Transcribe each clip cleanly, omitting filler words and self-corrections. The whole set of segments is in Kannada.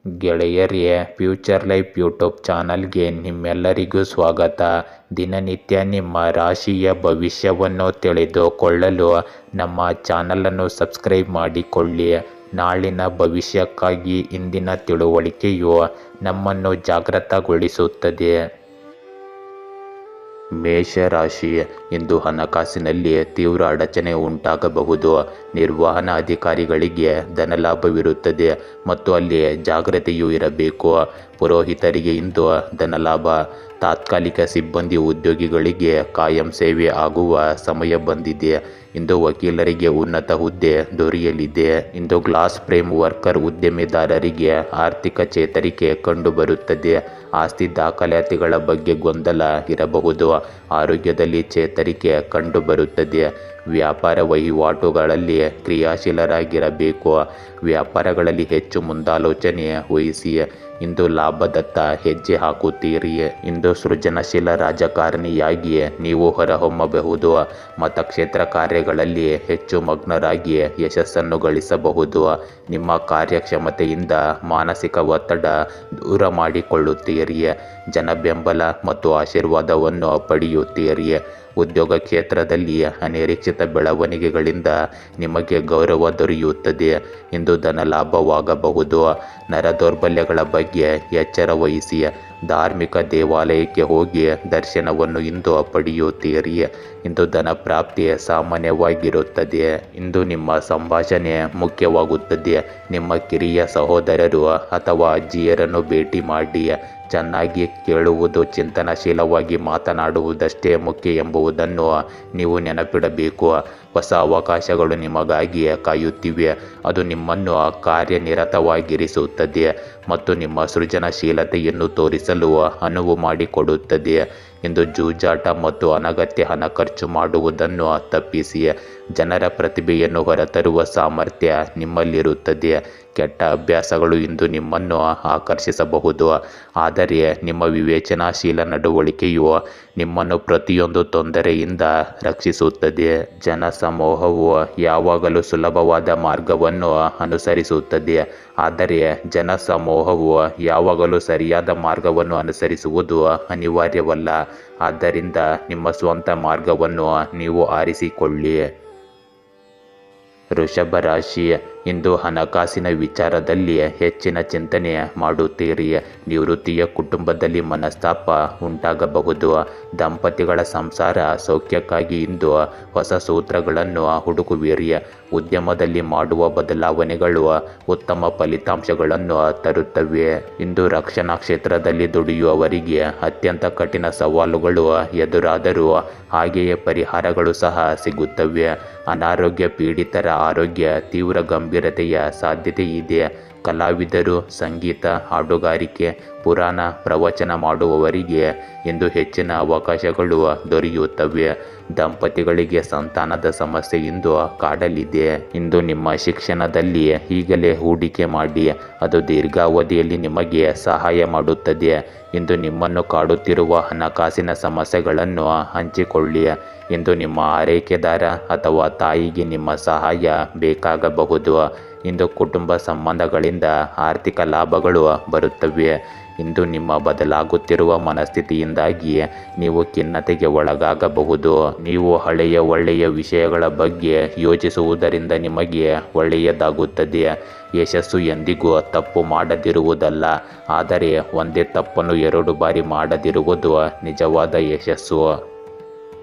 ಗೆಳೆಯರೇ, ಫ್ಯೂಚರ್ ಲೈಫ್ ಯೂಟ್ಯೂಬ್ ಚಾನಲ್ಗೆ ನಿಮ್ಮೆಲ್ಲರಿಗೂ ಸ್ವಾಗತ. ದಿನನಿತ್ಯ ನಿಮ್ಮ ರಾಶಿಯ ಭವಿಷ್ಯವನ್ನು ತಿಳಿದುಕೊಳ್ಳಲು ನಮ್ಮ ಚಾನಲನ್ನು ಸಬ್ಸ್ಕ್ರೈಬ್ ಮಾಡಿಕೊಳ್ಳಿ. ನಾಳಿನ ಭವಿಷ್ಯಕ್ಕಾಗಿ ಇಂದಿನ ತಿಳುವಳಿಕೆಯು ನಮ್ಮನ್ನು ಜಾಗೃತಗೊಳಿಸುತ್ತದೆ. ಮೇಷರಾಶಿ, ಇಂದು ಹಣಕಾಸಿನಲ್ಲಿ ತೀವ್ರ ಅಡಚಣೆ ಉಂಟಾಗಬಹುದು. ನಿರ್ವಹಣಾ ಅಧಿಕಾರಿಗಳಿಗೆ ಧನಲಾಭವಿರುತ್ತದೆ ಮತ್ತು ಅಲ್ಲಿ ಜಾಗ್ರತೆಯೂ ಇರಬೇಕು. ಪುರೋಹಿತರಿಗೆ ಇಂದು ಧನಲಾಭ. ತಾತ್ಕಾಲಿಕ ಸಿಬ್ಬಂದಿ ಉದ್ಯೋಗಿಗಳಿಗೆ ಕಾಯಂ ಸೇವೆ ಆಗುವ ಸಮಯ ಬಂದಿದೆ. ಇಂದು ವಕೀಲರಿಗೆ ಉನ್ನತ ಹುದ್ದೆ ದೊರೆಯಲಿದೆ. ಇಂದು ಗ್ಲಾಸ್ ಫ್ರೇಮ್ ವರ್ಕರ್ ಉದ್ಯಮಿದಾರರಿಗೆ ಆರ್ಥಿಕ ಚೇತರಿಕೆ ಕಂಡುಬರುತ್ತದೆ. ಆಸ್ತಿ ದಾಖಲಾತಿಗಳ ಬಗ್ಗೆ ಗೊಂದಲ ಇರಬಹುದು. ಆರೋಗ್ಯದಲ್ಲಿ ಚೇತರಿಕೆ ಕಂಡುಬರುತ್ತದೆ. ವ್ಯಾಪಾರ ವಹಿವಾಟುಗಳಲ್ಲಿ ಕ್ರಿಯಾಶೀಲರಾಗಿರಬೇಕು. ವ್ಯಾಪಾರಗಳಲ್ಲಿ ಹೆಚ್ಚು ಮುಂದಾಲೋಚನೆ ವಹಿಸಿ. ಇಂದು ಲಾಭದತ್ತ ಹೆಜ್ಜೆ ಹಾಕುತ್ತೀರಿ. ಇಂದು ಸೃಜನಶೀಲ ರಾಜಕಾರಣಿಯಾಗಿ ನೀವು ಹೊರಹೊಮ್ಮಬಹುದು. ಮತಕ್ಷೇತ್ರ ಕಾರ್ಯಗಳಲ್ಲಿ ಹೆಚ್ಚು ಮಗ್ನರಾಗಿ ಯಶಸ್ಸನ್ನು ಗಳಿಸಬಹುದು. ನಿಮ್ಮ ಕಾರ್ಯಕ್ಷಮತೆಯಿಂದ ಮಾನಸಿಕ ಒತ್ತಡ ದೂರ ಮಾಡಿಕೊಳ್ಳುತ್ತೀರಿ. ಜನಬೆಂಬಲ ಮತ್ತು ಆಶೀರ್ವಾದವನ್ನು ಪಡೆಯುತ್ತೀರಿ. ಉದ್ಯೋಗ ಕ್ಷೇತ್ರದಲ್ಲಿ ಅನಿರೀಕ್ಷಿತ ಬೆಳವಣಿಗೆಗಳಿಂದ ನಿಮಗೆ ಗೌರವ ದೊರೆಯುತ್ತದೆ. ಇಂದು ಧನಲಾಭವಾಗಬಹುದು. ನರ ದೌರ್ಬಲ್ಯಗಳ ಬಗ್ಗೆ ಎಚ್ಚರ ವಹಿಸಿ. ಧಾರ್ಮಿಕ ದೇವಾಲಯಕ್ಕೆ ಹೋಗಿ ದರ್ಶನವನ್ನು ಇಂದು ಪಡೆಯುತ್ತೀರಿ. ಇಂದು ಧನ ಪ್ರಾಪ್ತಿ ಸಾಮಾನ್ಯವಾಗಿರುತ್ತದೆ. ಇಂದು ನಿಮ್ಮ ಸಂಭಾಷಣೆ ಮುಖ್ಯವಾಗುತ್ತದೆ. ನಿಮ್ಮ ಕಿರಿಯ ಸಹೋದರರು ಅಥವಾ ಅಜ್ಜಿಯರನ್ನು ಭೇಟಿ ಮಾಡಿ. ಚೆನ್ನಾಗಿ ಕೇಳುವುದು, ಚಿಂತನಶೀಲವಾಗಿ ಮಾತನಾಡುವುದಷ್ಟೇ ಮುಖ್ಯ ಎಂಬುದನ್ನು ನೀವು ನೆನಪಿಡಬೇಕು. ಹೊಸ ಅವಕಾಶಗಳು ನಿಮಗಾಗಿ ಕಾಯುತ್ತಿವೆ. ಅದು ನಿಮ್ಮನ್ನು ಕಾರ್ಯನಿರತವಾಗಿರಿಸುತ್ತದೆ ಮತ್ತು ನಿಮ್ಮ ಸೃಜನಶೀಲತೆಯನ್ನು ತೋರಿಸಲು ಅನುವು ಮಾಡಿಕೊಡುತ್ತದೆ. ಇಂದು ಜೂಜಾಟ ಮತ್ತು ಅನಗತ್ಯ ಹಣ ಖರ್ಚು ಮಾಡುವುದನ್ನು ತಪ್ಪಿಸಿ. ಜನರ ಪ್ರತಿಭೆಯನ್ನು ಹೊರತರುವ ಸಾಮರ್ಥ್ಯ ನಿಮ್ಮಲ್ಲಿರುತ್ತದೆ. ಕೆಟ್ಟ ಅಭ್ಯಾಸಗಳು ಇಂದು ನಿಮ್ಮನ್ನು ಆಕರ್ಷಿಸಬಹುದು, ಆದರೆ ನಿಮ್ಮ ವಿವೇಚನಾಶೀಲ ನಡವಳಿಕೆಯು ನಿಮ್ಮನ್ನು ಪ್ರತಿಯೊಂದು ತೊಂದರೆಯಿಂದ ರಕ್ಷಿಸುತ್ತದೆ. ಜನಸಮೂಹವು ಯಾವಾಗಲೂ ಸುಲಭವಾದ ಮಾರ್ಗವನ್ನು ಅನುಸರಿಸುತ್ತದೆ, ಆದರೆ ಜನಸಮೂಹವು ಯಾವಾಗಲೂ ಸರಿಯಾದ ಮಾರ್ಗವನ್ನು ಅನುಸರಿಸುವುದು ಅನಿವಾರ್ಯವಲ್ಲ. ಆದ್ದರಿಂದ ನಿಮ್ಮ ಸ್ವಂತ ಮಾರ್ಗವನ್ನು ನೀವು ಆರಿಸಿಕೊಳ್ಳಿ. ವೃಷಭ ರಾಶಿ, ಇಂದು ಹಣಕಾಸಿನ ವಿಚಾರದಲ್ಲಿ ಹೆಚ್ಚಿನ ಚಿಂತನೆ ಮಾಡುತ್ತೀರಿ. ನಿವೃತ್ತಿಯ ಕುಟುಂಬದಲ್ಲಿ ಮನಸ್ತಾಪ ಉಂಟಾಗಬಹುದು. ದಂಪತಿಗಳ ಸಂಸಾರ ಸೌಖ್ಯಕ್ಕಾಗಿ ಇಂದು ಹೊಸ ಸೂತ್ರಗಳನ್ನು ಹುಡುಕುವಿರಿ. ಉದ್ಯಮದಲ್ಲಿ ಮಾಡುವ ಬದಲಾವಣೆಗಳು ಉತ್ತಮ ಫಲಿತಾಂಶಗಳನ್ನು ತರುತ್ತವೆ. ಇಂದು ರಕ್ಷಣಾ ಕ್ಷೇತ್ರದಲ್ಲಿ ದುಡಿಯುವವರಿಗೆ ಅತ್ಯಂತ ಕಠಿಣ ಸವಾಲುಗಳು ಎದುರಾದರೂ ಹಾಗೆಯೇ ಪರಿಹಾರಗಳು ಸಹ ಸಿಗುತ್ತವೆ. ಅನಾರೋಗ್ಯ ಪೀಡಿತರ ಆರೋಗ್ಯ ತೀವ್ರ ಗಂಭೀರತೆಯ ಸಾಧ್ಯತೆ ಇದೆ. ಕಲಾವಿದರು, ಸಂಗೀತ, ಹಾಡುಗಾರಿಕೆ, ಪುರಾಣ ಪ್ರವಚನ ಮಾಡುವವರಿಗೆ ಇಂದು ಹೆಚ್ಚಿನ ಅವಕಾಶಗಳು ದೊರೆಯುತ್ತವೆ. ದಂಪತಿಗಳಿಗೆ ಸಂತಾನದ ಸಮಸ್ಯೆ ಇಂದು ಕಾಡಲಿದೆ. ಇಂದು ನಿಮ್ಮ ಶಿಕ್ಷಣದಲ್ಲಿ ಈಗಲೇ ಹೂಡಿಕೆ ಮಾಡಿ, ಅದು ದೀರ್ಘಾವಧಿಯಲ್ಲಿ ನಿಮಗೆ ಸಹಾಯ ಮಾಡುತ್ತದೆ. ಇಂದು ನಿಮ್ಮನ್ನು ಕಾಡುತ್ತಿರುವ ಹಣಕಾಸಿನ ಸಮಸ್ಯೆಗಳನ್ನು ಹಂಚಿಕೊಳ್ಳಿ. ಇಂದು ನಿಮ್ಮ ಆರೈಕೆದಾರ ಅಥವಾ ತಾಯಿಗೆ ನಿಮ್ಮ ಸಹಾಯ ಬೇಕಾಗಬಹುದು. ಇಂದು ಕುಟುಂಬ ಸಂಬಂಧಗಳಿಂದ ಆರ್ಥಿಕ ಲಾಭಗಳು ಬರುತ್ತವೆ. ಇಂದು ನಿಮ್ಮ ಬದಲಾಗುತ್ತಿರುವ ಮನಸ್ಥಿತಿಯಿಂದಾಗಿ ನೀವು ಖಿನ್ನತೆಗೆ ಒಳಗಾಗಬಹುದು. ನೀವು ಒಳ್ಳೆಯ ವಿಷಯಗಳ ಬಗ್ಗೆ ಯೋಚಿಸುವುದರಿಂದ ನಿಮಗೆ ಒಳ್ಳೆಯದಾಗುತ್ತದೆ. ಯಶಸ್ಸು ಎಂದಿಗೂ ತಪ್ಪು ಮಾಡದಿರುವುದಲ್ಲ, ಆದರೆ ಒಂದೇ ತಪ್ಪನ್ನು 2 ಬಾರಿ ಮಾಡದಿರುವುದು ನಿಜವಾದ ಯಶಸ್ಸು.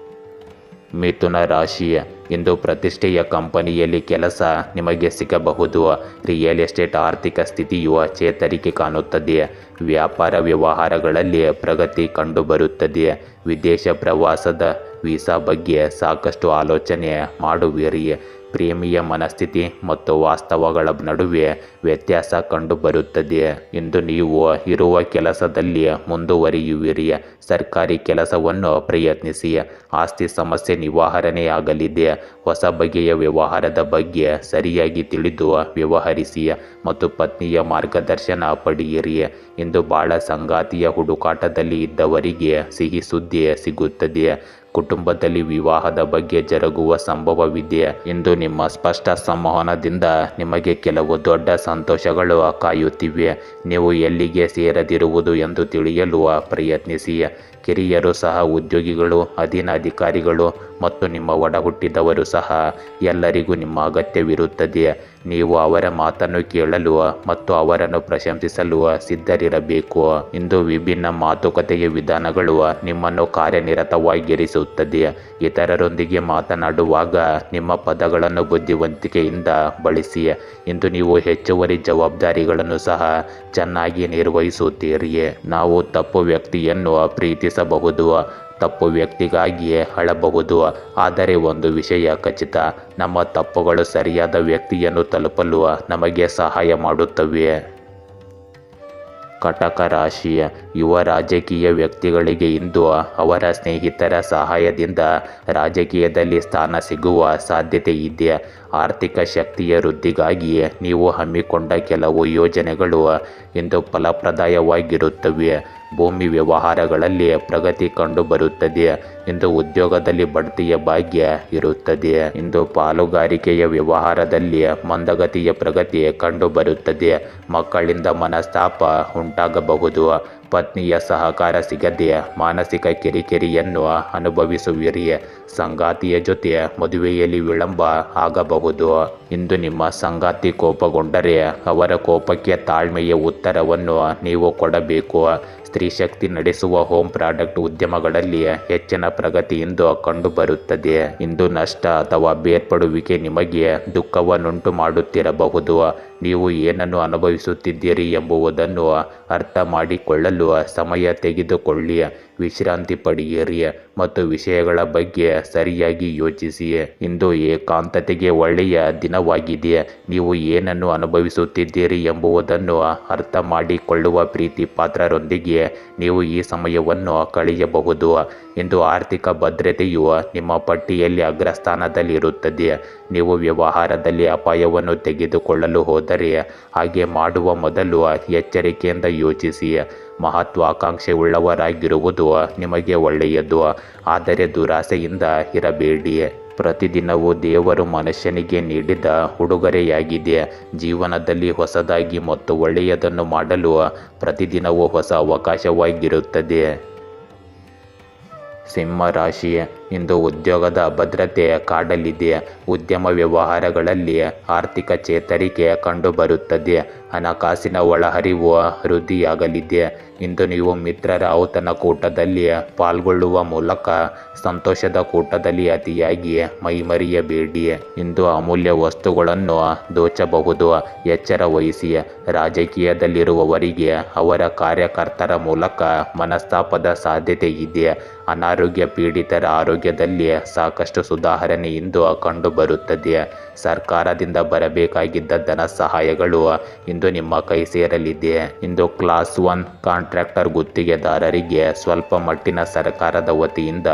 ಮಿಥುನ ರಾಶಿ, ಇಂದು ಪ್ರತಿಷ್ಠೆಯ ಕಂಪನಿಯಲ್ಲಿ ಕೆಲಸ ನಿಮಗೆ ಸಿಗಬಹುದು. ರಿಯಲ್ ಎಸ್ಟೇಟ್ ಆರ್ಥಿಕ ಸ್ಥಿತಿಯು ಚೇತರಿಕೆ ಕಾಣುತ್ತದೆ. ವ್ಯಾಪಾರ ವ್ಯವಹಾರಗಳಲ್ಲಿ ಪ್ರಗತಿ ಕಂಡುಬರುತ್ತದೆ. ವಿದೇಶ ಪ್ರವಾಸದ ವೀಸಾ ಬಗ್ಗೆ ಸಾಕಷ್ಟು ಆಲೋಚನೆ ಮಾಡುವಿರಿ. ಪ್ರೇಮಿಯ ಮನಸ್ಥಿತಿ ಮತ್ತು ವಾಸ್ತವಗಳ ನಡುವೆ ವ್ಯತ್ಯಾಸ ಕಂಡುಬರುತ್ತದೆ. ಇಂದು ನೀವು ಇರುವ ಕೆಲಸದಲ್ಲಿ ಮುಂದುವರಿಯುವಿರಿ. ಸರ್ಕಾರಿ ಕೆಲಸವನ್ನು ಪ್ರಯತ್ನಿಸಿ. ಆಸ್ತಿ ಸಮಸ್ಯೆ ನಿವಾರಣೆಯಾಗಲಿದೆ. ಹೊಸ ಬಗೆಯ ವ್ಯವಹಾರದ ಬಗ್ಗೆ ಸರಿಯಾಗಿ ತಿಳಿದು ವ್ಯವಹರಿಸಿ ಮತ್ತು ಪತ್ನಿಯ ಮಾರ್ಗದರ್ಶನ ಪಡೆಯಿರಿ. ಇಂದು ಬಾಳ ಸಂಗಾತಿಯ ಹುಡುಕಾಟದಲ್ಲಿ ಇದ್ದವರಿಗೆ ಸಿಹಿ ಸುದ್ದಿ ಸಿಗುತ್ತದೆ. ಕುಟುಂಬದಲ್ಲಿ ವಿವಾಹದ ಬಗ್ಗೆ ಜರುಗುವ ಸಂಭವವಿದೆ. ಇಂದು ನಿಮ್ಮ ಸ್ಪಷ್ಟ ಸಂವಹನದಿಂದ ನಿಮಗೆ ಕೆಲವು ದೊಡ್ಡ ಸಂತೋಷಗಳು ಕಾಯುತ್ತಿವೆ. ನೀವು ಎಲ್ಲಿಗೆ ಸೇರದಿರುವುದು ಎಂದು ತಿಳಿಯಲು ಪ್ರಯತ್ನಿಸಿ. ಕಿರಿಯರು ಸಹ ಉದ್ಯೋಗಿಗಳು, ಅಧೀನ ಅಧಿಕಾರಿಗಳು ಮತ್ತು ನಿಮ್ಮ ಒಡ ಹುಟ್ಟಿದವರು ಸಹ ಎಲ್ಲರಿಗೂ ನಿಮ್ಮ ಅಗತ್ಯವಿರುತ್ತದೆ. ನೀವು ಅವರ ಮಾತನ್ನು ಕೇಳಲು ಮತ್ತು ಅವರನ್ನು ಪ್ರಶಂಸಿಸಲು ಸಿದ್ಧರಿರಬೇಕು. ಇಂದು ವಿಭಿನ್ನ ಮಾತುಕತೆಯ ವಿಧಾನಗಳು ನಿಮ್ಮನ್ನು ಕಾರ್ಯನಿರತವಾಗಿರಿಸುತ್ತದೆ. ಇತರರೊಂದಿಗೆ ಮಾತನಾಡುವಾಗ ನಿಮ್ಮ ಪದಗಳನ್ನು ಬುದ್ಧಿವಂತಿಕೆಯಿಂದ ಬಳಸಿ. ಇಂದು ನೀವು ಹೆಚ್ಚುವರಿ ಜವಾಬ್ದಾರಿಗಳನ್ನು ಸಹ ಚೆನ್ನಾಗಿ ನಿರ್ವಹಿಸುತ್ತೀರಿ. ನಾವು ತಪ್ಪು ವ್ಯಕ್ತಿಯನ್ನು ಪ್ರೀತಿಸಬಹುದು, ತಪ್ಪು ವ್ಯಕ್ತಿಗಾಗಿಯೇ ಅಳಬಹುದು, ಆದರೆ ಒಂದು ವಿಷಯ ಖಚಿತ, ನಮ್ಮ ತಪ್ಪುಗಳು ಸರಿಯಾದ ವ್ಯಕ್ತಿಯನ್ನು ತಲುಪಲು ನಮಗೆ ಸಹಾಯ ಮಾಡುತ್ತವೆ. ಕಟಕ ರಾಶಿ, ಯುವ ರಾಜಕೀಯ ವ್ಯಕ್ತಿಗಳಿಗೆ ಇಂದು ಅವರ ಸ್ನೇಹಿತರ ಸಹಾಯದಿಂದ ರಾಜಕೀಯದಲ್ಲಿ ಸ್ಥಾನ ಸಿಗುವ ಸಾಧ್ಯತೆ ಇದೆ. ಆರ್ಥಿಕ ಶಕ್ತಿಯ ವೃದ್ಧಿಗಾಗಿ ನೀವು ಹಮ್ಮಿಕೊಂಡ ಕೆಲವು ಯೋಜನೆಗಳು ಇಂದು ಫಲಪ್ರದಾಯವಾಗಿರುತ್ತವೆ. ಭೂಮಿ ವ್ಯವಹಾರಗಳಲ್ಲಿ ಪ್ರಗತಿ ಕಂಡುಬರುತ್ತದೆ. ಇಂದು ಉದ್ಯೋಗದಲ್ಲಿ ಬಡ್ತಿಯ ಭಾಗ್ಯ ಇರುತ್ತದೆ. ಇಂದು ಪಾಲುಗಾರಿಕೆಯ ವ್ಯವಹಾರದಲ್ಲಿ ಮಂದಗತಿಯ ಪ್ರಗತಿ ಕಂಡುಬರುತ್ತದೆ. ಮಕ್ಕಳಿಂದ ಮನಸ್ತಾಪ ಉಂಟಾಗಬಹುದು. ಪತ್ನಿಯ ಸಹಕಾರ ಸಿಗದೆ ಮಾನಸಿಕ ಕಿರಿಕಿರಿಯನ್ನು ಅನುಭವಿಸುವಿರಿ. ಸಂಗಾತಿಯ ಜೊತೆ ಮದುವೆಯಲ್ಲಿ ವಿಳಂಬ ಆಗಬಹುದು. ಇಂದು ನಿಮ್ಮ ಸಂಗಾತಿ ಕೋಪಗೊಂಡರೆ ಅವರ ಕೋಪಕ್ಕೆ ತಾಳ್ಮೆಯ ಉತ್ತರವನ್ನು ನೀವು ಕೊಡಬೇಕು. ಸ್ತ್ರೀಶಕ್ತಿ ನಡೆಸುವ ಹೋಮ್ ಪ್ರಾಡಕ್ಟ್ ಉದ್ಯಮಗಳಲ್ಲಿ ಹೆಚ್ಚಿನ ಪ್ರಗತಿ ಇಂದು ಕಂಡುಬರುತ್ತದೆ. ಇಂದು ನಷ್ಟ ಅಥವಾ ಬೇರ್ಪಡುವಿಕೆ ನಿಮಗೆ ದುಃಖವನ್ನುಂಟು ಮಾಡುತ್ತಿರಬಹುದು. ನೀವು ಏನನ್ನು ಅನುಭವಿಸುತ್ತಿದ್ದೀರಿ ಎಂಬುದನ್ನು ಅರ್ಥ ಮಾಡಿಕೊಳ್ಳಲು ಸಮಯ ತೆಗೆದುಕೊಳ್ಳಿ. ವಿಶ್ರಾಂತಿ ಪಡೆಯಿರಿ ಮತ್ತು ವಿಷಯಗಳ ಬಗ್ಗೆ ಸರಿಯಾಗಿ ಯೋಚಿಸಿ. ಇಂದು ಏಕಾಂತತೆಗೆ ಒಳ್ಳೆಯ ದಿನವಾಗಿದೆ. ನೀವು ಏನನ್ನು ಅನುಭವಿಸುತ್ತಿದ್ದೀರಿ ಎಂಬುದನ್ನು ಅರ್ಥ ಮಾಡಿಕೊಳ್ಳುವ ಪ್ರೀತಿ ಪಾತ್ರರೊಂದಿಗೆ ನೀವು ಈ ಸಮಯವನ್ನು ಕಳೆಯಬಹುದು. ಇಂದು ಆರ್ಥಿಕ ಭದ್ರತೆಯು ನಿಮ್ಮ ಪಟ್ಟಿಯಲ್ಲಿ ಅಗ್ರಸ್ಥಾನದಲ್ಲಿರುತ್ತದೆ. ನೀವು ವ್ಯವಹಾರದಲ್ಲಿ ಅಪಾಯವನ್ನು ತೆಗೆದುಕೊಳ್ಳಲು ಹೋದರೆ ಹಾಗೆ ಮಾಡುವ ಮೊದಲು ಎಚ್ಚರಿಕೆಯಿಂದ ಯೋಚಿಸಿ. ಮಹತ್ವಾಕಾಂಕ್ಷೆ ಉಳ್ಳವರಾಗಿರುವುದು ನಿಮಗೆ ಒಳ್ಳೆಯದು, ಆದರೆ ದುರಾಸೆಯಿಂದ ಇರಬೇಡಿ. ಪ್ರತಿದಿನವೂ ದೇವರು ಮನುಷ್ಯನಿಗೆ ನೀಡಿದ ಉಡುಗೊರೆಯಾಗಿದೆ. ಜೀವನದಲ್ಲಿ ಹೊಸದಾಗಿ ಮತ್ತು ಒಳ್ಳೆಯದನ್ನು ಮಾಡಲು ಪ್ರತಿದಿನವೂ ಹೊಸ ಅವಕಾಶವಾಗಿರುತ್ತದೆ. ಸಿಂಹ ರಾಶಿ, ಇಂದು ಉದ್ಯೋಗದ ಅಭದ್ರತೆ ಕಾಡಲಿದೆ. ಉದ್ಯಮ ವ್ಯವಹಾರಗಳಲ್ಲಿ ಆರ್ಥಿಕ ಚೇತರಿಕೆ ಕಂಡುಬರುತ್ತದೆ. ಹಣಕಾಸಿನ ಒಳಹರಿವು ವೃದ್ಧಿಯಾಗಲಿದೆ. ಇಂದು ನೀವು ಮಿತ್ರರ ಔತಣಕೂಟದಲ್ಲಿ ಪಾಲ್ಗೊಳ್ಳುವ ಮೂಲಕ ಸಂತೋಷದ ಕೂಟದಲ್ಲಿ ಅತಿಯಾಗಿ ಮೈಮರೆಯಬೇಡಿ. ಇಂದು ಅಮೂಲ್ಯ ವಸ್ತುಗಳನ್ನು ದೋಚಬಹುದು, ಎಚ್ಚರ ವಹಿಸಿ. ರಾಜಕೀಯದಲ್ಲಿರುವವರಿಗೆ ಅವರ ಕಾರ್ಯಕರ್ತರ ಮೂಲಕ ಮನಸ್ತಾಪದ ಸಾಧ್ಯತೆ ಇದೆ. ಅನಾರೋಗ್ಯ ಪೀಡಿತರ ಆರೋಗ್ಯದಲ್ಲಿ ಸಾಕಷ್ಟು ಸುಧಾರಣೆ ಇಂದು ಕಂಡುಬರುತ್ತದೆ. ಸರ್ಕಾರದಿಂದ ಬರಬೇಕಾಗಿದ್ದ ಧನ ಸಹಾಯಗಳು ಇಂದು ನಿಮ್ಮ ಕೈ ಸೇರಲಿದೆ. ಇಂದು ಕ್ಲಾಸ್ 1 ಕಾಂಟ್ರಾಕ್ಟರ್ ಗುತ್ತಿಗೆದಾರರಿಗೆ ಸ್ವಲ್ಪ ಮಟ್ಟಿನ ಸರ್ಕಾರದ ವತಿಯಿಂದ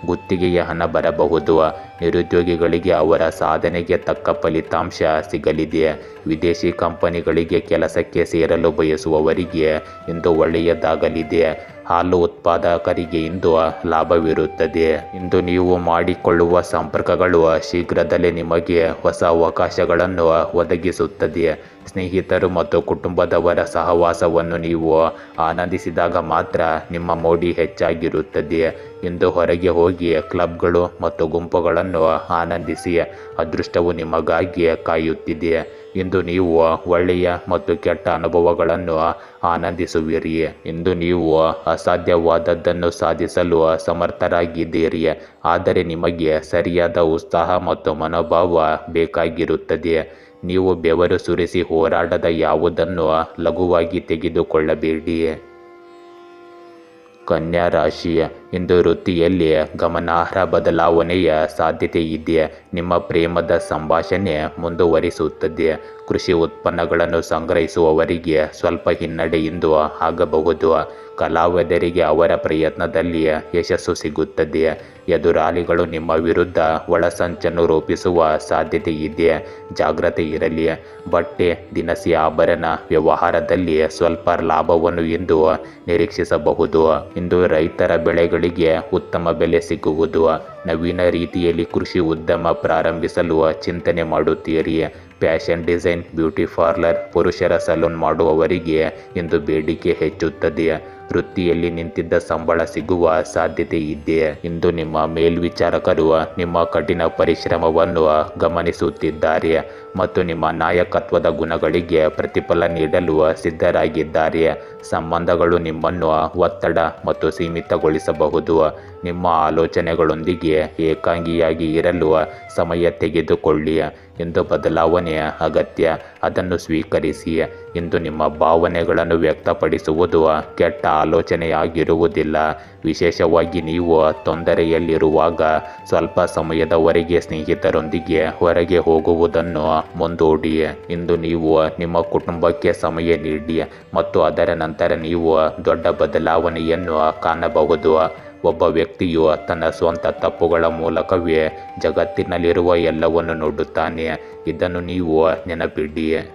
ಗುತ್ತಿಗೆಯ ಹಣ ಬರಬಹುದು. ನಿರುದ್ಯೋಗಿಗಳಿಗೆ ಅವರ ಸಾಧನೆಗೆ ತಕ್ಕ ಫಲಿತಾಂಶ ಸಿಗಲಿದೆ. ವಿದೇಶಿ ಕಂಪನಿಗಳಿಗೆ ಕೆಲಸಕ್ಕೆ ಸೇರಲು ಬಯಸುವವರಿಗೆ ಇಂದು ಒಳ್ಳೆಯದಾಗಲಿದೆ. ಹಾಲು ಉತ್ಪಾದಕರಿಗೆ ಇಂದು ಲಾಭವಿರುತ್ತದೆ. ಇಂದು ನೀವು ಮಾಡಿಕೊಳ್ಳುವ ಸಂಪರ್ಕಗಳು ಶೀಘ್ರದಲ್ಲೇ ನಿಮಗೆ ಹೊಸ ಅವಕಾಶಗಳನ್ನು ಒದಗಿಸುತ್ತದೆ. ಸ್ನೇಹಿತರು ಮತ್ತು ಕುಟುಂಬದವರ ಸಹವಾಸವನ್ನು ನೀವು ಆನಂದಿಸಿದಾಗ ಮಾತ್ರ ನಿಮ್ಮ ಮೋಡಿ ಹೆಚ್ಚಾಗಿರುತ್ತದೆ. ಇಂದು ಹೊರಗೆ ಹೋಗಿ ಕ್ಲಬ್ಗಳು ಮತ್ತು ಗುಂಪುಗಳನ್ನು ಆನಂದಿಸಿ. ಅದೃಷ್ಟವು ನಿಮಗಾಗಿ ಕಾಯುತ್ತಿದೆ. ಇಂದು ನೀವು ಒಳ್ಳೆಯ ಮತ್ತು ಕೆಟ್ಟ ಅನುಭವಗಳನ್ನು ಆನಂದಿಸುವಿರಿ. ಇಂದು ನೀವು ಅಸಾಧ್ಯವಾದದ್ದನ್ನು ಸಾಧಿಸಲು ಸಮರ್ಥರಾಗಿದ್ದೀರಿ, ಆದರೆ ನಿಮಗೆ ಸರಿಯಾದ ಉತ್ಸಾಹ ಮತ್ತು ಮನೋಭಾವ ಬೇಕಾಗಿರುತ್ತದೆ. ನೀವು ಬೆವರು ಸುರಿಸಿ ಹೋರಾಡದ ಯಾವುದನ್ನು ಲಘುವಾಗಿ ತೆಗೆದುಕೊಳ್ಳಬೇಡಿ. ಕನ್ಯಾ ರಾಶಿ, ಇಂದು ವೃತ್ತಿಯಲ್ಲಿ ಗಮನಾರ್ಹ ಬದಲಾವಣೆಯ ಸಾಧ್ಯತೆ ಇದೆ. ನಿಮ್ಮ ಪ್ರೇಮದ ಸಂಭಾಷಣೆ ಮುಂದುವರಿಸುತ್ತದೆ. ಕೃಷಿ ಉತ್ಪನ್ನಗಳನ್ನು ಸಂಗ್ರಹಿಸುವವರಿಗೆ ಸ್ವಲ್ಪ ಹಿನ್ನಡೆ ಇಂದು ಆಗಬಹುದು. ಕಲಾವಿದರಿಗೆ ಅವರ ಪ್ರಯತ್ನದಲ್ಲಿ ಯಶಸ್ಸು ಸಿಗುತ್ತದೆ. ಎದುರಾಳಿಗಳು ನಿಮ್ಮ ವಿರುದ್ಧ ಒಳಸಂಚನ್ನು ರೂಪಿಸುವ ಸಾಧ್ಯತೆ ಇದೆ, ಜಾಗ್ರತೆ ಇರಲಿ. ಬಟ್ಟೆ, ದಿನಸಿ, ಆಭರಣ ವ್ಯವಹಾರದಲ್ಲಿ ಸ್ವಲ್ಪ ಲಾಭವನ್ನು ಇಂದು ನಿರೀಕ್ಷಿಸಬಹುದು. ಇಂದು ರೈತರ ಬೆಳೆಗಳಿಗೆ ಬೆಳೆಗಳಿಗೆ ಉತ್ತಮ ಬೆಲೆ ಸಿಗುವುದು. ನವೀನ ರೀತಿಯಲ್ಲಿ ಕೃಷಿ ಉದ್ಯಮ ಪ್ರಾರಂಭಿಸಲು ಚಿಂತನೆ ಮಾಡುತ್ತೀರಿ. ಫ್ಯಾಷನ್ ಡಿಸೈನ್, ಬ್ಯೂಟಿ ಪಾರ್ಲರ್, ಪುರುಷರ ಸಲೂನ್ ಮಾಡುವವರಿಗೆ ಇಂದು ಬೇಡಿಕೆ ಹೆಚ್ಚುತ್ತದೆ. ವೃತ್ತಿಯಲ್ಲಿ ನಿಂತಿದ್ದ ಸಂಬಳ ಸಿಗುವ ಸಾಧ್ಯತೆ ಇದೆ. ಇಂದು ನಿಮ್ಮ ಮೇಲ್ವಿಚಾರಕರು ನಿಮ್ಮ ಕಠಿಣ ಪರಿಶ್ರಮವನ್ನು ಗಮನಿಸುತ್ತಿದ್ದಾರೆ ಮತ್ತು ನಿಮ್ಮ ನಾಯಕತ್ವದ ಗುಣಗಳಿಗೆ ಪ್ರತಿಫಲ ನೀಡಲು ಸಿದ್ಧರಾಗಿದ್ದಾರೆ. ಸಂಬಂಧಗಳು ನಿಮ್ಮನ್ನು ಒತ್ತಡ ಮತ್ತು ಸೀಮಿತಗೊಳಿಸಬಹುದು. ನಿಮ್ಮ ಆಲೋಚನೆಗಳೊಂದಿಗೆ ಏಕಾಂಗಿಯಾಗಿ ಇರಲು ಸಮಯ ತೆಗೆದುಕೊಳ್ಳಿ. ಇಂದು ಬದಲಾವಣೆ ಅಗತ್ಯ, ಅದನ್ನು ಸ್ವೀಕರಿಸಿ. ಇಂದು ನಿಮ್ಮ ಭಾವನೆಗಳನ್ನು ವ್ಯಕ್ತಪಡಿಸುವುದು ಕೆಟ್ಟ ಆಲೋಚನೆಯಾಗಿರುವುದಿಲ್ಲ. ವಿಶೇಷವಾಗಿ ನೀವು ತೊಂದರೆಯಲ್ಲಿರುವಾಗ ಸ್ವಲ್ಪ ಸಮಯದವರೆಗೆ ಸ್ನೇಹಿತರೊಂದಿಗೆ ಹೊರಗೆ ಹೋಗುವುದನ್ನು ಮುಂದೂಡಿ. ಇಂದು ನೀವು ನಿಮ್ಮ ಕುಟುಂಬಕ್ಕೆ ಸಮಯ ನೀಡಿ ಮತ್ತು ಅದರ ನಂತರ ನೀವು ದೊಡ್ಡ ಬದಲಾವಣೆಯನ್ನು ಕಾಣಬಹುದು. ಒಬ್ಬ ವ್ಯಕ್ತಿಯು ತನ್ನ ಸ್ವಂತ ತಪ್ಪುಗಳ ಮೂಲಕವೇ ಜಗತ್ತಿನಲ್ಲಿರುವ ಎಲ್ಲವನ್ನು ನೋಡುತ್ತಾನೆ. ಇದನ್ನು ನೀವು ನೆನಪಿಡಿ.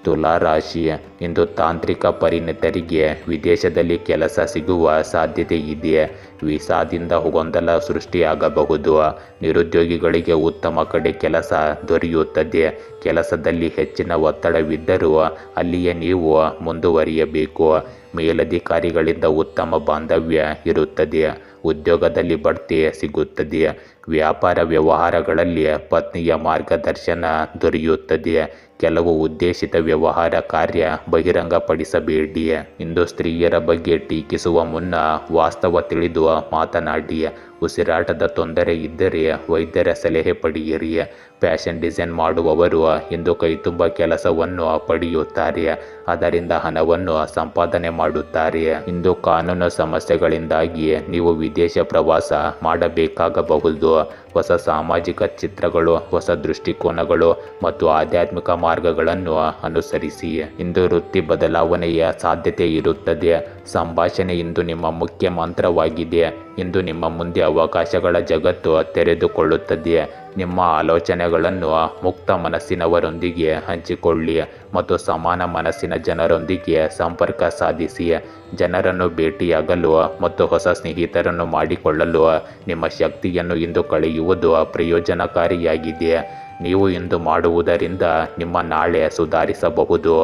ತುಲಾ ರಾಶಿ, ಇಂದು ತಾಂತ್ರಿಕ ಪರಿಣಿತರಿಗೆ ವಿದೇಶದಲ್ಲಿ ಕೆಲಸ ಸಿಗುವ ಸಾಧ್ಯತೆ ಇದೆ. ವೀಸಾದಿಂದ ಗೊಂದಲ ಸೃಷ್ಟಿಯಾಗಬಹುದು. ನಿರುದ್ಯೋಗಿಗಳಿಗೆ ಉತ್ತಮ ಕಡೆ ಕೆಲಸ ದೊರೆಯುತ್ತದೆ. ಕೆಲಸದಲ್ಲಿ ಹೆಚ್ಚಿನ ಒತ್ತಡವಿದ್ದರೂ ಅಲ್ಲಿಯೇ ನೀವು ಮುಂದುವರಿಯಬೇಕು. ಮೇಲಧಿಕಾರಿಗಳಿಂದ ಉತ್ತಮ ಬಾಂಧವ್ಯ ಇರುತ್ತದೆ. ಉದ್ಯೋಗದಲ್ಲಿ ಬಡ್ತಿ ಸಿಗುತ್ತದೆ. ವ್ಯಾಪಾರ ವ್ಯವಹಾರಗಳಲ್ಲಿ ಪತ್ನಿಯ ಮಾರ್ಗದರ್ಶನ ದೊರೆಯುತ್ತದೆ. ಕೆಲವು ಉದ್ದೇಶಿತ ವ್ಯವಹಾರ ಕಾರ್ಯ ಬಹಿರಂಗಪಡಿಸಬೇಡಿ. ಇಂದು ಸ್ತ್ರೀಯರ ಬಗ್ಗೆ ಟೀಕಿಸುವ ಮುನ್ನ ವಾಸ್ತವ ತಿಳಿದು ಮಾತನಾಡಿ. ಉಸಿರಾಟದ ತೊಂದರೆ ಇದ್ದರೆ ವೈದ್ಯರ ಸಲಹೆ ಪಡೆಯಿರಿ. ಫ್ಯಾಷನ್ ಡಿಸೈನ್ ಮಾಡುವವರು ಇಂದು ಕೈತುಂಬ ಕೆಲಸವನ್ನು ಪಡೆಯುತ್ತಾರೆ. ಅದರಿಂದ ಹಣವನ್ನು ಸಂಪಾದನೆ ಮಾಡುತ್ತಾರೆ. ಇಂದು ಕಾನೂನು ಸಮಸ್ಯೆಗಳಿಂದಾಗಿ ನೀವು ವಿದೇಶ ಪ್ರವಾಸ ಮಾಡಬೇಕಾಗಬಹುದು. ಹೊಸ ಸಾಮಾಜಿಕ ಚಿತ್ರಗಳು, ಹೊಸ ದೃಷ್ಟಿಕೋನಗಳು ಮತ್ತು ಆಧ್ಯಾತ್ಮಿಕ ಮಾರ್ಗಗಳನ್ನು ಅನುಸರಿಸಿ. ಇಂದು ವೃತ್ತಿ ಬದಲಾವಣೆಯ ಸಾಧ್ಯತೆ ಇರುತ್ತದೆ. ಸಂಭಾಷಣೆ ಇಂದು ನಿಮ್ಮ ಮುಖ್ಯ ಮಂತ್ರವಾಗಿದೆ. ಇಂದು ನಿಮ್ಮ ಮುಂದೆ ಅವಕಾಶಗಳ ಜಗತ್ತು ತೆರೆದುಕೊಳ್ಳುತ್ತದೆ. ನಿಮ್ಮ ಆಲೋಚನೆಗಳನ್ನು ಮುಕ್ತ ಮನಸ್ಸಿನವರೊಂದಿಗೆ ಹಂಚಿಕೊಳ್ಳಿ ಮತ್ತು ಸಮಾನ ಮನಸ್ಸಿನ ಜನರೊಂದಿಗೆ ಸಂಪರ್ಕ ಸಾಧಿಸಿ. ಜನರನ್ನು ಭೇಟಿಯಾಗಲು ಮತ್ತು ಹೊಸ ಸ್ನೇಹಿತರನ್ನು ಮಾಡಿಕೊಳ್ಳಲು ನಿಮ್ಮ ಶಕ್ತಿಯನ್ನು ಇಂದು ಕಳೆಯುವುದು ಪ್ರಯೋಜನಕಾರಿಯಾಗಿದೆ. ನೀವು ಇಂದು ಮಾಡುವುದರಿಂದ ನಿಮ್ಮ ನಾಳೆ ಸುಧಾರಿಸಬಹುದು.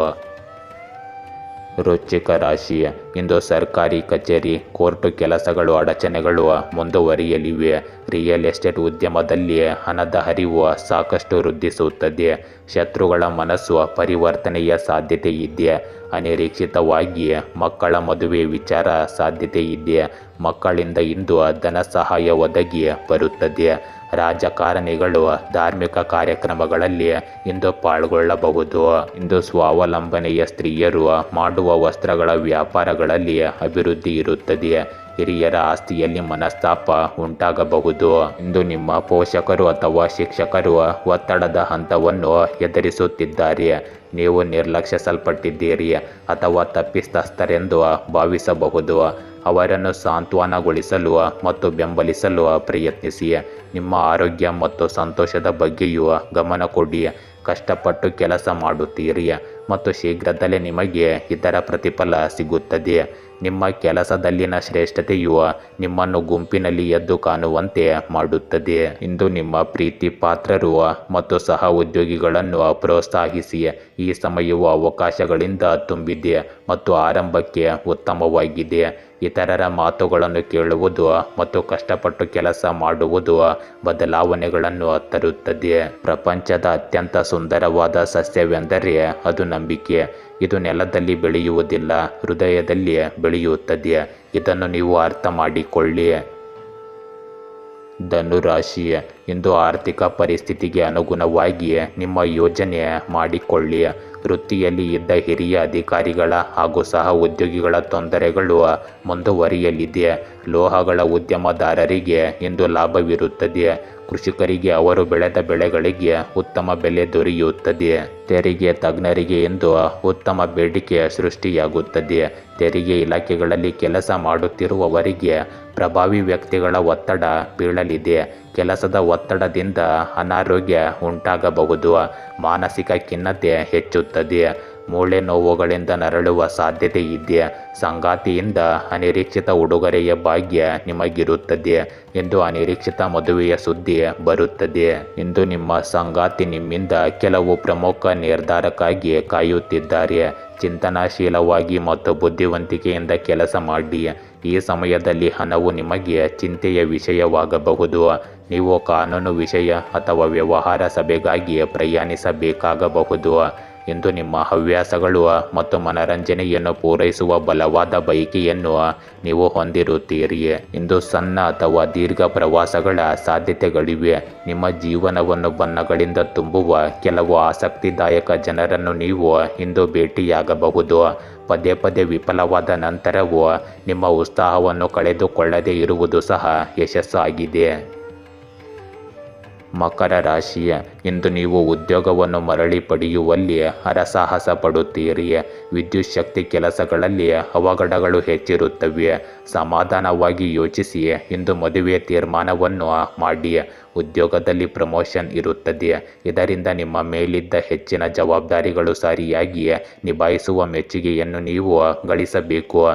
ವೃಶ್ಚಿಕ ರಾಶಿ, ಇಂದು ಸರ್ಕಾರಿ ಕಚೇರಿ, ಕೋರ್ಟು ಕೆಲಸಗಳು ಅಡಚಣೆಗಳು ಮುಂದುವರಿಯಲಿವೆ. ರಿಯಲ್ ಎಸ್ಟೇಟ್ ಉದ್ಯಮದಲ್ಲಿ ಹಣದ ಹರಿವು ಸಾಕಷ್ಟು ವೃದ್ಧಿಸುತ್ತದೆ. ಶತ್ರುಗಳ ಮನಸ್ಸು ಪರಿವರ್ತನೆಯ ಸಾಧ್ಯತೆ ಇದೆ. ಅನಿರೀಕ್ಷಿತವಾಗಿ ಮಕ್ಕಳ ಮದುವೆ ವಿಚಾರ ಸಾಧ್ಯತೆ ಇದೆ. ಮಕ್ಕಳಿಂದ ಇಂದು ಧನ ಸಹಾಯ ಒದಗಿ ಬರುತ್ತದೆ. ರಾಜಕಾರಣಿಗಳು ಧಾರ್ಮಿಕ ಕಾರ್ಯಕ್ರಮಗಳಲ್ಲಿ ಇಂದು ಪಾಲ್ಗೊಳ್ಳಬಹುದು. ಇಂದು ಸ್ವಾವಲಂಬನೆಯ ಸ್ತ್ರೀಯರು ಮಾಡುವ ವಸ್ತ್ರಗಳ ವ್ಯಾಪಾರಗಳಲ್ಲಿ ಅಭಿವೃದ್ಧಿ ಇರುತ್ತದೆ. ಹಿರಿಯರ ಆಸ್ತಿಯಲ್ಲಿ ಮನಸ್ತಾಪ ಉಂಟಾಗಬಹುದು. ಇಂದು ನಿಮ್ಮ ಪೋಷಕರು ಅಥವಾ ಶಿಕ್ಷಕರು ಒತ್ತಡದ ಹಂತವನ್ನು ಎದುರಿಸುತ್ತಿದ್ದಾರೆ. ನೀವು ನಿರ್ಲಕ್ಷಿಸಲ್ಪಟ್ಟಿದ್ದೀರಿ ಅಥವಾ ತಪ್ಪಿತಸ್ಥರೆಂದು ಭಾವಿಸಬಹುದು. ಅವರನ್ನು ಸಾಂತ್ವನಗೊಳಿಸಲು ಮತ್ತು ಬೆಂಬಲಿಸಲು ಪ್ರಯತ್ನಿಸಿ. ನಿಮ್ಮ ಆರೋಗ್ಯ ಮತ್ತು ಸಂತೋಷದ ಬಗ್ಗೆಯೂ ಗಮನ ಕೊಡಿ. ಕಷ್ಟಪಟ್ಟು ಕೆಲಸ ಮಾಡುತ್ತೀರಿ ಮತ್ತು ಶೀಘ್ರದಲ್ಲೇ ನಿಮಗೆ ಇದರ ಪ್ರತಿಫಲ ಸಿಗುತ್ತದೆ. ನಿಮ್ಮ ಕೆಲಸದಲ್ಲಿನ ಶ್ರೇಷ್ಠತೆಯು ನಿಮ್ಮನ್ನು ಗುಂಪಿನಲ್ಲಿ ಎದ್ದು ಕಾಣುವಂತೆ ಮಾಡುತ್ತದೆ. ಇಂದು ನಿಮ್ಮ ಪ್ರೀತಿ ಪಾತ್ರರು ಮತ್ತು ಸಹ ಉದ್ಯೋಗಿಗಳನ್ನು ಪ್ರೋತ್ಸಾಹಿಸಿ. ಈ ಸಮಯವು ಅವಕಾಶಗಳಿಂದ ತುಂಬಿದೆ ಮತ್ತು ಆರಂಭಕ್ಕೆ ಉತ್ತಮವಾಗಿದೆ. ಇತರರ ಮಾತುಗಳನ್ನು ಕೇಳುವುದು ಮತ್ತು ಕಷ್ಟಪಟ್ಟು ಕೆಲಸ ಮಾಡುವುದು ಬದಲಾವಣೆಗಳನ್ನು ತರುತ್ತದೆ. ಪ್ರಪಂಚದ ಅತ್ಯಂತ ಸುಂದರವಾದ ಸಸ್ಯವೆಂದರೆ ಅದು ನಂಬಿಕೆ. ಇದು ನೆಲದಲ್ಲಿ ಬೆಳೆಯುವುದಿಲ್ಲ, ಹೃದಯದಲ್ಲಿ ಬೆಳೆಯುತ್ತದೆ. ಇದನ್ನು ನೀವು ಅರ್ಥ ಮಾಡಿಕೊಳ್ಳಿ. ಧನುರಾಶಿ, ಇಂದು ಆರ್ಥಿಕ ಪರಿಸ್ಥಿತಿಗೆ ಅನುಗುಣವಾಗಿ ನಿಮ್ಮ ಯೋಜನೆ ಮಾಡಿಕೊಳ್ಳಿ. ವೃತ್ತಿಯಲ್ಲಿ ಇದ್ದ ಹಿರಿಯ ಅಧಿಕಾರಿಗಳ ಹಾಗೂ ಸಹ ಉದ್ಯೋಗಿಗಳ ತೊಂದರೆಗಳು ಮುಂದುವರಿಯಲಿದೆ. ಲೋಹಗಳ ಉದ್ಯಮದಾರರಿಗೆ ಇಂದು ಲಾಭವಿರುತ್ತದೆ. ಕೃಷಿಕರಿಗೆ ಅವರು ಬೆಳೆದ ಬೆಳೆಗಳಿಗೆ ಉತ್ತಮ ಬೆಲೆ ದೊರೆಯುತ್ತದೆ. ತೆರಿಗೆ ತಜ್ಞರಿಗೆ ಇಂದು ಉತ್ತಮ ಬೇಡಿಕೆ ಸೃಷ್ಟಿಯಾಗುತ್ತದೆ. ತೆರಿಗೆ ಇಲಾಖೆಗಳಲ್ಲಿ ಕೆಲಸ ಮಾಡುತ್ತಿರುವವರಿಗೆ ಪ್ರಭಾವಿ ವ್ಯಕ್ತಿಗಳ ಒತ್ತಡ ಬೀಳಲಿದೆ. ಕೆಲಸದ ಒತ್ತಡದಿಂದ ಅನಾರೋಗ್ಯ ಉಂಟಾಗಬಹುದು. ಮಾನಸಿಕ ಖಿನ್ನತೆ ಹೆಚ್ಚುತ್ತದೆ. ಮೂಳೆ ನೋವುಗಳಿಂದ ನರಳುವ ಸಾಧ್ಯತೆ ಇದೆ. ಸಂಗಾತಿಯಿಂದ ಅನಿರೀಕ್ಷಿತ ಉಡುಗೊರೆಯ ಭಾಗ್ಯ ನಿಮಗಿರುತ್ತದೆ. ಎಂದು ಅನಿರೀಕ್ಷಿತ ಮದುವೆಯ ಸುದ್ದಿ ಬರುತ್ತದೆ. ಇಂದು ನಿಮ್ಮ ಸಂಗಾತಿ ನಿಮ್ಮಿಂದ ಕೆಲವು ಪ್ರಮುಖ ನಿರ್ಧಾರಕ್ಕಾಗಿ ಕಾಯುತ್ತಿದ್ದಾರೆ. ಚಿಂತನಾಶೀಲವಾಗಿ ಮತ್ತು ಬುದ್ಧಿವಂತಿಕೆಯಿಂದ ಕೆಲಸ ಮಾಡಿ. ಈ ಸಮಯದಲ್ಲಿ ಹಣವು ನಿಮಗೆ ಚಿಂತೆಯ ವಿಷಯವಾಗಬಹುದು. ನೀವು ಕಾನೂನು ವಿಷಯ ಅಥವಾ ವ್ಯವಹಾರ ಸಭೆಗಾಗಿ ಪ್ರಯಾಣಿಸಬೇಕಾಗಬಹುದು. ಇಂದು ನಿಮ್ಮ ಹವ್ಯಾಸಗಳು ಮತ್ತು ಮನರಂಜನೆಯನ್ನು ಪೂರೈಸುವ ಬಲವಾದ ಬಯಕೆಯನ್ನು ನೀವು ಹೊಂದಿರುತ್ತೀರಿ. ಇಂದು ಸಣ್ಣ ಅಥವಾ ದೀರ್ಘ ಪ್ರವಾಸಗಳ ಸಾಧ್ಯತೆಗಳಿವೆ. ನಿಮ್ಮ ಜೀವನವನ್ನು ಬಣ್ಣಗಳಿಂದ ತುಂಬುವ ಕೆಲವು ಆಸಕ್ತಿದಾಯಕ ಜನರನ್ನು ನೀವು ಇಂದು ಭೇಟಿಯಾಗಬಹುದು. ಪದೇ ಪದೇ ವಿಫಲವಾದ ನಂತರವೂ ನಿಮ್ಮ ಉತ್ಸಾಹವನ್ನು ಕಳೆದುಕೊಳ್ಳದೇ ಇರುವುದು ಸಹ ಯಶಸ್ಸಾಗಿದೆ. ಮಕರ ರಾಶಿ, ಇಂದು ನೀವು ಉದ್ಯೋಗವನ್ನು ಮರಳಿ ಪಡೆಯುವಲ್ಲಿ ಹರಸಾಹಸ ಪಡುತ್ತೀರಿ. ವಿದ್ಯುತ್ ಶಕ್ತಿ ಕೆಲಸಗಳಲ್ಲಿ ಅವಘಡಗಳು ಹೆಚ್ಚಿರುತ್ತವೆ. ಸಮಾಧಾನವಾಗಿ ಯೋಚಿಸಿ ಇಂದು ಮದುವೆ ತೀರ್ಮಾನವನ್ನು ಮಾಡಿ. ಉದ್ಯೋಗದಲ್ಲಿ ಪ್ರಮೋಷನ್ ಇರುತ್ತದೆ. ಇದರಿಂದ ನಿಮ್ಮ ಮೇಲಿದ್ದ ಹೆಚ್ಚಿನ ಜವಾಬ್ದಾರಿಗಳು ಸರಿಯಾಗಿ ನಿಭಾಯಿಸುವ ಮೆಚ್ಚುಗೆಯನ್ನು ನೀವು ಗಳಿಸಬೇಕು.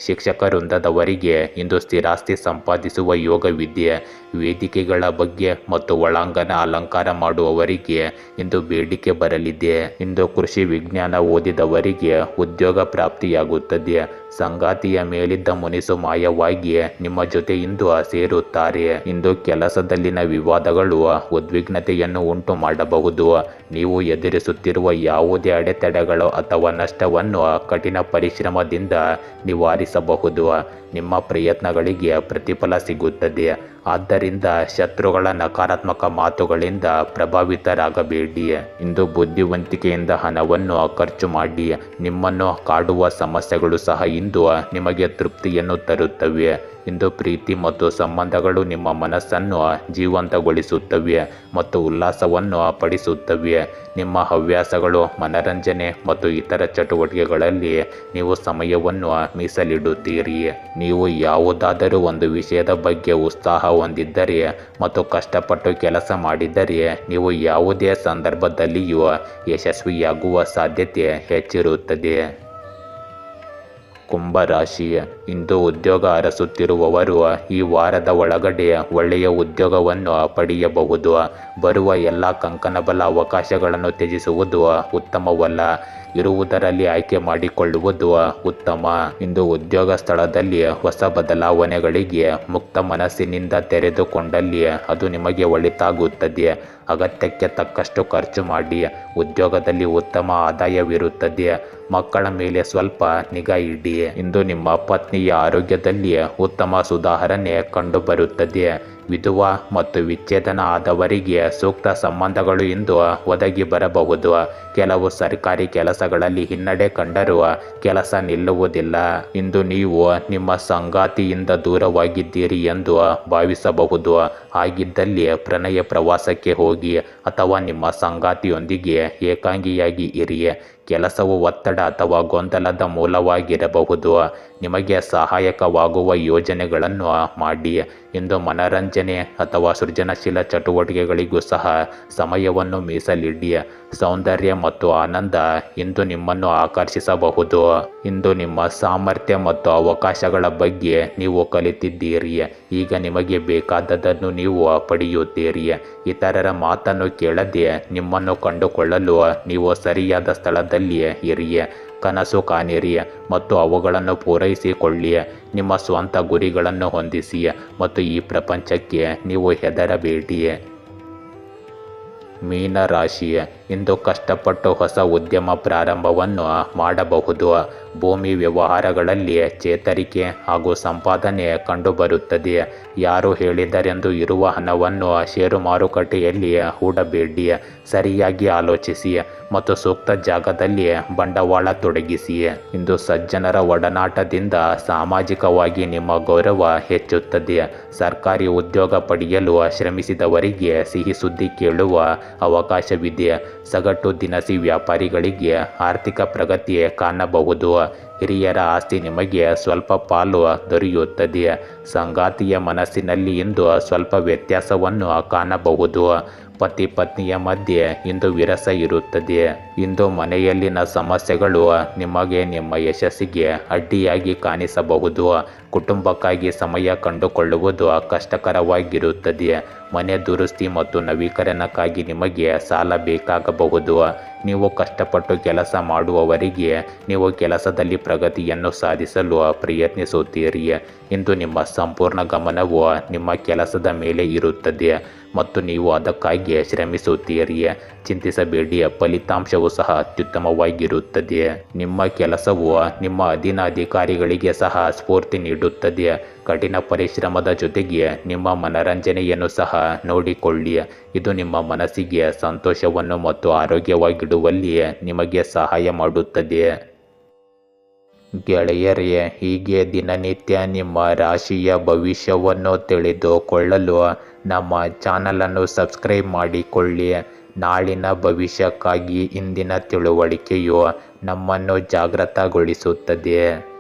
ಶಿಕ್ಷಕ ವೃಂದದವರಿಗೆ ಇಂದು ಸ್ಥಿರಾಸ್ತಿ ಸಂಪಾದಿಸುವ ಯೋಗವಿದೆ. ವೇದಿಕೆಗಳ ಬಗ್ಗೆ ಮತ್ತು ಒಳಾಂಗಣ ಅಲಂಕಾರ ಮಾಡುವವರಿಗೆ ಇಂದು ಬೇಡಿಕೆ ಬರಲಿದೆ. ಇಂದು ಕೃಷಿ ವಿಜ್ಞಾನ ಓದಿದವರಿಗೆ ಉದ್ಯೋಗ ಪ್ರಾಪ್ತಿಯಾಗುತ್ತದೆ. ಸಂಗಾತಿಯ ಮೇಲಿದ್ದ ಮುನಿಸು ಮಾಯವಾಗಿ ನಿಮ್ಮ ಜೊತೆ ಇಂದು ಸೇರುತ್ತಾರೆ. ಇಂದು ಕೆಲಸದಲ್ಲಿನ ವಿವಾದಗಳು ಉದ್ವಿಗ್ನತೆಯನ್ನು ಉಂಟು ಮಾಡಬಹುದು. ನೀವು ಎದುರಿಸುತ್ತಿರುವ ಯಾವುದೇ ಅಡೆತಡೆಗಳು ಅಥವಾ ನಷ್ಟವನ್ನು ಕಠಿಣ ಪರಿಶ್ರಮದಿಂದ ನಿವಾರಿಸಬಹುದು. ನಿಮ್ಮ ಪ್ರಯತ್ನಗಳಿಗೆ ಪ್ರತಿಫಲ ಸಿಗುತ್ತದೆ. ಆದ್ದರಿಂದ ಶತ್ರುಗಳ ನಕಾರಾತ್ಮಕ ಮಾತುಗಳಿಂದ ಪ್ರಭಾವಿತರಾಗಬೇಡಿ. ಇಂದು ಬುದ್ಧಿವಂತಿಕೆಯಿಂದ ಹಣವನ್ನು ಖರ್ಚು ಮಾಡಿ. ನಿಮ್ಮನ್ನು ಕಾಡುವ ಸಮಸ್ಯೆಗಳು ಸಹ ಇಂದು ನಿಮಗೆ ತೃಪ್ತಿಯನ್ನು ತರುತ್ತವೆ. ಇಂದು ಪ್ರೀತಿ ಮತ್ತು ಸಂಬಂಧಗಳು ನಿಮ್ಮ ಮನಸ್ಸನ್ನು ಜೀವಂತಗೊಳಿಸುತ್ತವೆ ಮತ್ತು ಉಲ್ಲಾಸವನ್ನು ಪಡಿಸುತ್ತವೆ. ನಿಮ್ಮ ಹವ್ಯಾಸಗಳು, ಮನರಂಜನೆ ಮತ್ತು ಇತರ ಚಟುವಟಿಕೆಗಳಲ್ಲಿ ನೀವು ಸಮಯವನ್ನು ಮೀಸಲಿಡುತ್ತೀರಿ. ನೀವು ಯಾವುದಾದರೂ ಒಂದು ವಿಷಯದ ಬಗ್ಗೆ ಉತ್ಸಾಹ ಹೊಂದಿದ್ದರೆ ಮತ್ತು ಕಷ್ಟಪಟ್ಟು ಕೆಲಸ ಮಾಡಿದರೆ ನೀವು ಯಾವುದೇ ಸಂದರ್ಭದಲ್ಲಿಯೂ ಯಶಸ್ವಿಯಾಗುವ ಸಾಧ್ಯತೆ ಹೆಚ್ಚಿರುತ್ತದೆ. ಕುಂಭರಾಶಿ, ಇಂದು ಉದ್ಯೋಗ ಅರಸುತ್ತಿರುವವರು ಈ ವಾರದ ಒಳಗಡೆ ಒಳ್ಳೆಯ ಉದ್ಯೋಗವನ್ನು ಪಡೆಯಬಹುದು. ಬರುವ ಎಲ್ಲ ಕಂಕಣಬಲ ಅವಕಾಶಗಳನ್ನು ತ್ಯಜಿಸುವುದು ಉತ್ತಮವಲ್ಲ. ಇರುವುದರಲ್ಲಿ ಆಯ್ಕೆ ಮಾಡಿಕೊಳ್ಳುವುದು ಉತ್ತಮ. ಇಂದು ಉದ್ಯೋಗ ಸ್ಥಳದಲ್ಲಿ ಹೊಸ ಬದಲಾವಣೆಗಳಿಗೆ ಮುಕ್ತ ಮನಸ್ಸಿನಿಂದ ತೆರೆದುಕೊಂಡಲ್ಲಿ ಅದು ನಿಮಗೆ ಒಳಿತಾಗುತ್ತದೆ. ಅಗತ್ಯಕ್ಕೆ ತಕ್ಕಷ್ಟು ಖರ್ಚು ಮಾಡಿ. ಉದ್ಯೋಗದಲ್ಲಿ ಉತ್ತಮ ಆದಾಯವಿರುತ್ತದೆ. ಮಕ್ಕಳ ಮೇಲೆ ಸ್ವಲ್ಪ ನಿಗಾ ಇಡಿ. ಇಂದು ನಿಮ್ಮ ಪತ್ನಿಯ ಆರೋಗ್ಯದಲ್ಲಿ ಉತ್ತಮ ಸುಧಾರಣೆ ಕಂಡುಬರುತ್ತದೆ. ವಿಧವಾ ಮತ್ತು ವಿಚ್ಛೇದನ ಆದವರಿಗೆ ಸೂಕ್ತ ಸಂಬಂಧಗಳು ಇಂದು ಒದಗಿ ಬರಬಹುದು. ಕೆಲವು ಸರ್ಕಾರಿ ಕೆಲಸಗಳಲ್ಲಿ ಹಿನ್ನಡೆ ಕಂಡರೂ ಕೆಲಸ ನಿಲ್ಲುವುದಿಲ್ಲ. ಇಂದು ನೀವು ನಿಮ್ಮ ಸಂಗಾತಿಯಿಂದ ದೂರವಾಗಿದ್ದೀರಿ ಎಂದು ಭಾವಿಸಬಹುದು. ಹಾಗಿದ್ದಲ್ಲಿ ಪ್ರಣಯ ಪ್ರವಾಸಕ್ಕೆ ಹೋಗಿ ಅಥವಾ ನಿಮ್ಮ ಸಂಗಾತಿಯೊಂದಿಗೆ ಏಕಾಂಗಿಯಾಗಿ ಇರಿ. ಕೆಲಸವು ಒತ್ತಡ ಅಥವಾ ಗೊಂದಲದ ಮೂಲವಾಗಿರಬಹುದು. ನಿಮಗೆ ಸಹಾಯಕವಾಗುವ ಯೋಜನೆಗಳನ್ನು ಮಾಡಿ. ಇಂದು ಮನರಂಜನೆ ಅಥವಾ ಸೃಜನಶೀಲ ಚಟುವಟಿಕೆಗಳಿಗೂ ಸಹ ಸಮಯವನ್ನು ಮೀಸಲಿಡಿ. ಸೌಂದರ್ಯ ಮತ್ತು ಆನಂದ ಇಂದು ನಿಮ್ಮನ್ನು ಆಕರ್ಷಿಸಬಹುದು. ಇಂದು ನಿಮ್ಮ ಸಾಮರ್ಥ್ಯ ಮತ್ತು ಅವಕಾಶಗಳ ಬಗ್ಗೆ ನೀವು ಕಲಿತಿದ್ದೀರಿ. ಈಗ ನಿಮಗೆ ಬೇಕಾದದನ್ನು ನೀವು ಪಡೆಯುತ್ತೀರಿ. ಇತರರ ಮಾತನ್ನು ಕೇಳದೆ ನಿಮ್ಮನ್ನು ಕಂಡುಕೊಳ್ಳಲು ನೀವು ಸರಿಯಾದ ಸ್ಥಳದಲ್ಲಿ ಇರಿ. ಕನಸು ಕಾಣಿರಿ ಮತ್ತು ಅವುಗಳನ್ನು ಪೂರೈಸಿಕೊಳ್ಳಿ. ನಿಮ್ಮ ಸ್ವಂತ ಗುರಿಗಳನ್ನು ಹೊಂದಿಸಿ ಮತ್ತು ಈ ಪ್ರಪಂಚಕ್ಕೆ ನೀವು ಹೆದರಬೇಡಿ. ಮೀನ ರಾಶಿ, ಇಂದು ಕಷ್ಟಪಟ್ಟು ಹೊಸ ಉದ್ಯಮ ಪ್ರಾರಂಭವನ್ನು ಮಾಡಬಹುದು. ಭೂಮಿ ವ್ಯವಹಾರಗಳಲ್ಲಿ ಚೇತರಿಕೆ ಹಾಗೂ ಸಂಪಾದನೆ ಕಂಡುಬರುತ್ತದೆ. ಯಾರು ಹೇಳಿದರೆಂದು ಇರುವ ಹಣವನ್ನು ಷೇರು ಮಾರುಕಟ್ಟೆಯಲ್ಲಿ ಹೂಡಬೇಡಿ. ಸರಿಯಾಗಿ ಆಲೋಚಿಸಿ ಮತ್ತು ಸೂಕ್ತ ಜಾಗದಲ್ಲಿ ಬಂಡವಾಳ ತೊಡಗಿಸಿ. ಇಂದು ಸಜ್ಜನರ ಒಡನಾಟದಿಂದ ಸಾಮಾಜಿಕವಾಗಿ ನಿಮ್ಮ ಗೌರವ ಹೆಚ್ಚುತ್ತದೆ. ಸರ್ಕಾರಿ ಉದ್ಯೋಗ ಪಡೆಯಲು ಶ್ರಮಿಸಿದವರಿಗೆ ಸಿಹಿ ಸುದ್ದಿ ಕೇಳುವ ಅವಕಾಶವಿದೆ. ಸಗಟು ದಿನಸಿ ವ್ಯಾಪಾರಿಗಳಿಗೆ ಆರ್ಥಿಕ ಪ್ರಗತಿ ಕಾಣಬಹುದು. ಹಿರಿಯರ ಆಸ್ತಿ ನಿಮಗೆ ಸ್ವಲ್ಪ ಪಾಲು ದೊರೆಯುತ್ತದೆ. ಸಂಗಾತಿಯ ಮನಸ್ಸಿನಲ್ಲಿ ಇಂದು ಸ್ವಲ್ಪ ವ್ಯತ್ಯಾಸವನ್ನು ಕಾಣಬಹುದು. ಪತಿ ಪತ್ನಿಯ ಮಧ್ಯೆ ಇಂದು ವಿರಸ ಇರುತ್ತದೆ. ಇಂದು ಮನೆಯಲ್ಲಿನ ಸಮಸ್ಯೆಗಳು ನಿಮಗೆ ನಿಮ್ಮ ಯಶಸ್ಸಿಗೆ ಅಡ್ಡಿಯಾಗಿ ಕಾಣಿಸಬಹುದು. ಕುಟುಂಬಕ್ಕಾಗಿ ಸಮಯ ಕಂಡುಕೊಳ್ಳುವುದು ಕಷ್ಟಕರವಾಗಿರುತ್ತದೆ. ಮನೆ ದುರಸ್ತಿ ಮತ್ತು ನವೀಕರಣಕ್ಕಾಗಿ ನಿಮಗೆ ಸಾಲ ಬೇಕಾಗಬಹುದು. ನೀವು ಕಷ್ಟಪಟ್ಟು ಕೆಲಸ ಮಾಡುವವರಿಗೆ ನೀವು ಕೆಲಸದಲ್ಲಿ ಪ್ರಗತಿಯನ್ನು ಸಾಧಿಸಲು ಪ್ರಯತ್ನಿಸುತ್ತೀರಿ. ಇಂದು ನಿಮ್ಮ ಸಂಪೂರ್ಣ ಗಮನವು ನಿಮ್ಮ ಕೆಲಸದ ಮೇಲೆ ಇರುತ್ತದೆ ಮತ್ತು ನೀವು ಅದಕ್ಕಾಗಿ ಶ್ರಮಿಸುತ್ತೀರಿ. ಚಿಂತಿಸಬೇಡಿ, ಫಲಿತಾಂಶವು ಸಹ ಅತ್ಯುತ್ತಮವಾಗಿರುತ್ತದೆ. ನಿಮ್ಮ ಕೆಲಸವು ನಿಮ್ಮ ಅಧೀನ ಅಧಿಕಾರಿಗಳಿಗೆ ಸಹ ಸ್ಫೂರ್ತಿ ನೀಡುತ್ತದೆ. ಕಠಿಣ ಪರಿಶ್ರಮದ ಜೊತೆಗೆ ನಿಮ್ಮ ಮನರಂಜನೆಯನ್ನು ಸಹ ನೋಡಿಕೊಳ್ಳಿ. ಇದು ನಿಮ್ಮ ಮನಸ್ಸಿಗೆ ಸಂತೋಷವನ್ನು ಮತ್ತು ಆರೋಗ್ಯವಾಗಿಡುವಲ್ಲಿ ನಿಮಗೆ ಸಹಾಯ ಮಾಡುತ್ತದೆ. ಗೆಳೆಯರೇ, ಹೀಗೆ ದಿನನಿತ್ಯ ನಿಮ್ಮ ರಾಶಿಯ ಭವಿಷ್ಯವನ್ನು ತಿಳಿದುಕೊಳ್ಳಲು ನಮ್ಮ ಚಾನಲನ್ನು ಸಬ್ಸ್ಕ್ರೈಬ್ ಮಾಡಿಕೊಳ್ಳಿ. ನಾಳಿನ ಭವಿಷ್ಯಕ್ಕಾಗಿ ಇಂದಿನ ತಿಳುವಳಿಕೆಯು ನಮ್ಮನ್ನು ಜಾಗೃತಗೊಳಿಸುತ್ತದೆ.